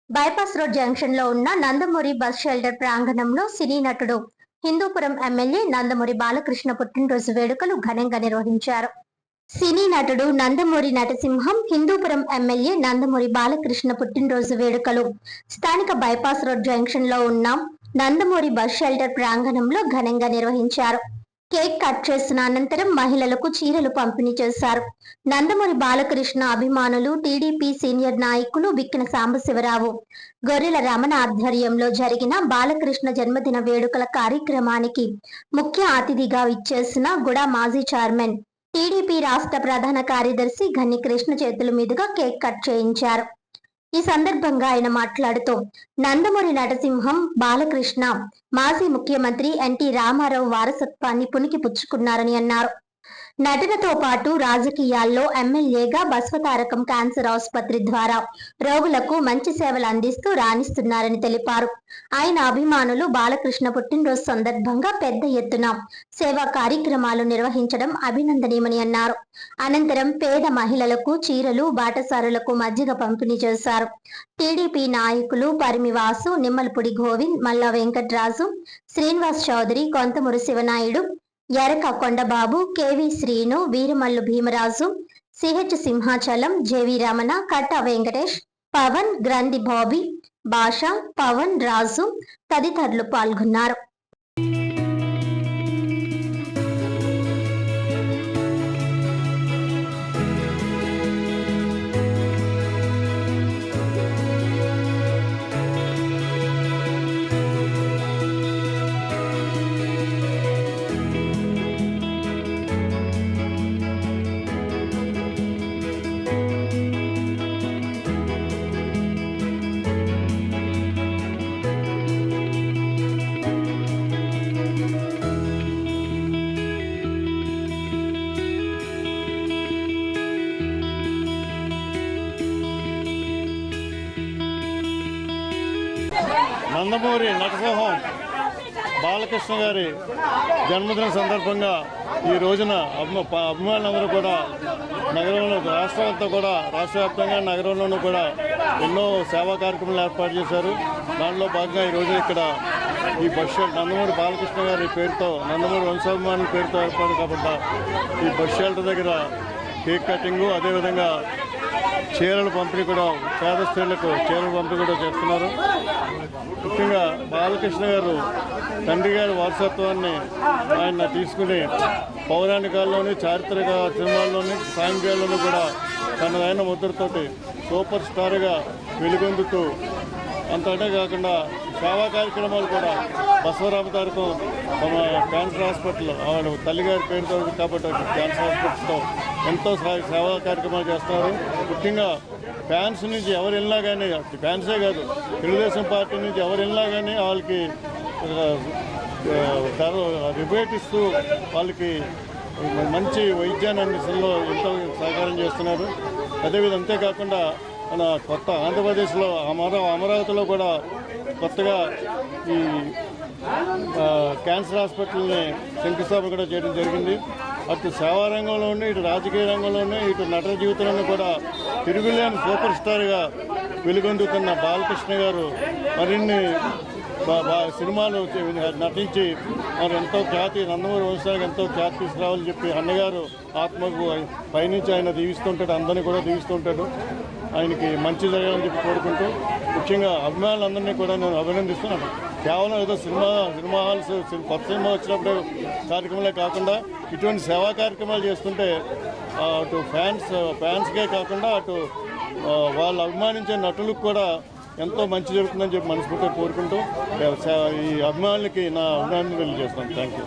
Bypass road junction లో ఉన్న Nandamuri bus shelter ప్రాంగణంలో సినీ నటుడు హిందూపురం ఎమ్మెల్యే నందమూరి బాలకృష్ణ పుట్టినరోజు వేడుకలు ఘనంగా నిర్వహించారు. సినీ నటుడు నందమూరి నటసింహం హిందూపురం ఎమ్మెల్యే నందమూరి బాలకృష్ణ పుట్టినరోజు వేడుకలు స్థానిక బైపాస్ రోడ్ జంక్షన్ లో ఉన్న నందమూరి బస్ షెల్టర్ ప్రాంగణంలో ఘనంగా నిర్వహించారు. కేక్ కట్ చేసిన అనంతరం మహిళలకు చీరలు పంపిణీ చేశారు. నందమూరి బాలకృష్ణ అభిమానులు, టీడీపీ సీనియర్ నాయకులు బిక్కిన సాంబశివరావు, గొర్రెల రమణ ఆధ్వర్యంలో జరిగిన బాలకృష్ణ జన్మదిన వేడుకల కార్యక్రమానికి ముఖ్య అతిథిగా ఇచ్చేసిన గుడా మాజీ చైర్మన్, టీడీపీ రాష్ట్ర ప్రధాన కార్యదర్శి గన్ని కృష్ణ చేతుల మీదుగా కేక్ కట్ చేయించారు. ఈ సందర్భంగా ఆయన మాట్లాడుతూ నందమూరి నటసింహం బాలకృష్ణ మాజీ ముఖ్యమంత్రి ఎన్టీ రామారావు వారసత్వాన్ని పుణికి పుచ్చుకున్నారని అన్నారు. నటనతో పాటు రాజకీయాల్లో ఎమ్మెల్యేగా బసవతారకం క్యాన్సర్ ఆసుపత్రి ద్వారా రోగులకు మంచి సేవలు అందిస్తూ రాణిస్తున్నారని తెలిపారు. ఆయన అభిమానులు బాలకృష్ణ పుట్టినరోజు సందర్భంగా పెద్ద ఎత్తున సేవా కార్యక్రమాలు నిర్వహించడం అభినందనీయమని అన్నారు. అనంతరం పేద మహిళలకు చీరలు, బాటసారులకు మజ్జిగ పంపిణీ చేశారు. టీడీపీ నాయకులు పరిమివాసు, నిమ్మలపూడి గోవింద్, మల్లా Venkatraju, Srinivas Chowdary, Konthamuri Sivanaidu, Eraka Kondababu, K V Srinu, Veeramallu Bhimaraju, C H Simhachalam, J V Ramana, Katta Venkatesh, Pawan, గ్రంథి బాబీ, భాష, పవన్ రాజు తదితరులు పాల్గొన్నారు. నందమూరి నటసింహం బాలకృష్ణ గారి జన్మదిన సందర్భంగా ఈ రోజున అభిమానులందరూ కూడా నగరంలో రాష్ట్ర వ్యాప్తంగా నగరంలోనూ కూడా ఎన్నో సేవా కార్యక్రమాలు ఏర్పాటు చేశారు. దానిలో భాగంగా ఈ రోజున ఇక్కడ ఈ బస్ షెల్టర్ నందమూరి బాలకృష్ణ గారి పేరుతో, నందమూరి వంశాభిమానుల పేరుతో ఏర్పాటు కాబట్టి ఈ బస్ షెల్టర్ దగ్గర కేక్ కటింగు, అదేవిధంగా చీరల పంపిణీ కూడా, పేద స్త్రీలకు చీరల పంపిణీ కూడా చేస్తున్నారు. ముఖ్యంగా బాలకృష్ణ గారు తండ్రి గారి వారసత్వాన్ని ఆయన తీసుకుని పౌరాణికాల్లోని, చారిత్రక సినిమాల్లోని, సాంఘికాల్లోనూ కూడా తనదైన ముద్రతోటి సూపర్ స్టార్గా వెలుగొందుతూ అంతటే కాకుండా సేవా కార్యక్రమాలు కూడా బసవరామతారకం క్యాన్సర్ హాస్పిటల్ ఆవిడ తల్లిగారి పేరుతో కాబట్టి క్యాన్సర్ హాస్పిటల్తో ఎంతో సేవా కార్యక్రమాలు చేస్తున్నారు. ముఖ్యంగా ఫ్యాన్స్ నుంచి ఎవరు వెళ్ళినా కానీ, ఫ్యాన్సే కాదు తెలుగుదేశం పార్టీ నుంచి ఎవరు వెళ్ళినా కానీ వాళ్ళకి రిబేట్ ఇస్తూ వాళ్ళకి మంచి వైద్యాన్ని అందించడంలో ఎంతో సహకారం చేస్తున్నారు. అదేవిధంగా అంతేకాకుండా మన కొత్త ఆంధ్రప్రదేశ్లో అమరావతిలో కూడా కొత్తగా ఈ క్యాన్సర్ హాస్పిటల్ని శంకుస్థాపన కూడా చేయడం జరిగింది. అటు సేవా రంగంలోనూ, ఇటు రాజకీయ రంగంలోనూ, ఇటు నటన జీవితంలోనూ కూడా తిరుగులేని సూపర్ స్టార్గా వెలుగొందుతున్న బాలకృష్ణ గారు మరిన్ని సినిమాలు నటించి మరి ఎంతో ఖ్యాతి, నందమూరి వంశానికి ఎంతో ఖ్యాతి తీసుకురావాలని చెప్పి అన్నగారు ఆత్మకు పైనుంచి ఆయన దీవిస్తుంటాడు, అందరినీ కూడా దీవిస్తుంటాడు. ఆయనకి మంచి జరగాలని చెప్పి కోరుకుంటూ ముఖ్యంగా అభిమానులందరినీ కూడా నేను అభినందిస్తున్నాను. కేవలం ఏదో సినిమా హాల్స్ కొత్త సినిమా వచ్చినప్పుడు కార్యక్రమాలే కాకుండా ఇటువంటి సేవా కార్యక్రమాలు చేస్తుంటే అటు ఫ్యాన్స్కే కాకుండా అటు వాళ్ళు అభిమానించే నటులకు కూడా ఎంతో మంచి జరుగుతుందని చెప్పి మనస్ఫూర్తిగా కోరుకుంటూ ఈ అభిమానులకి నా అభినందనలు తెలియజేస్తాను. Thank you.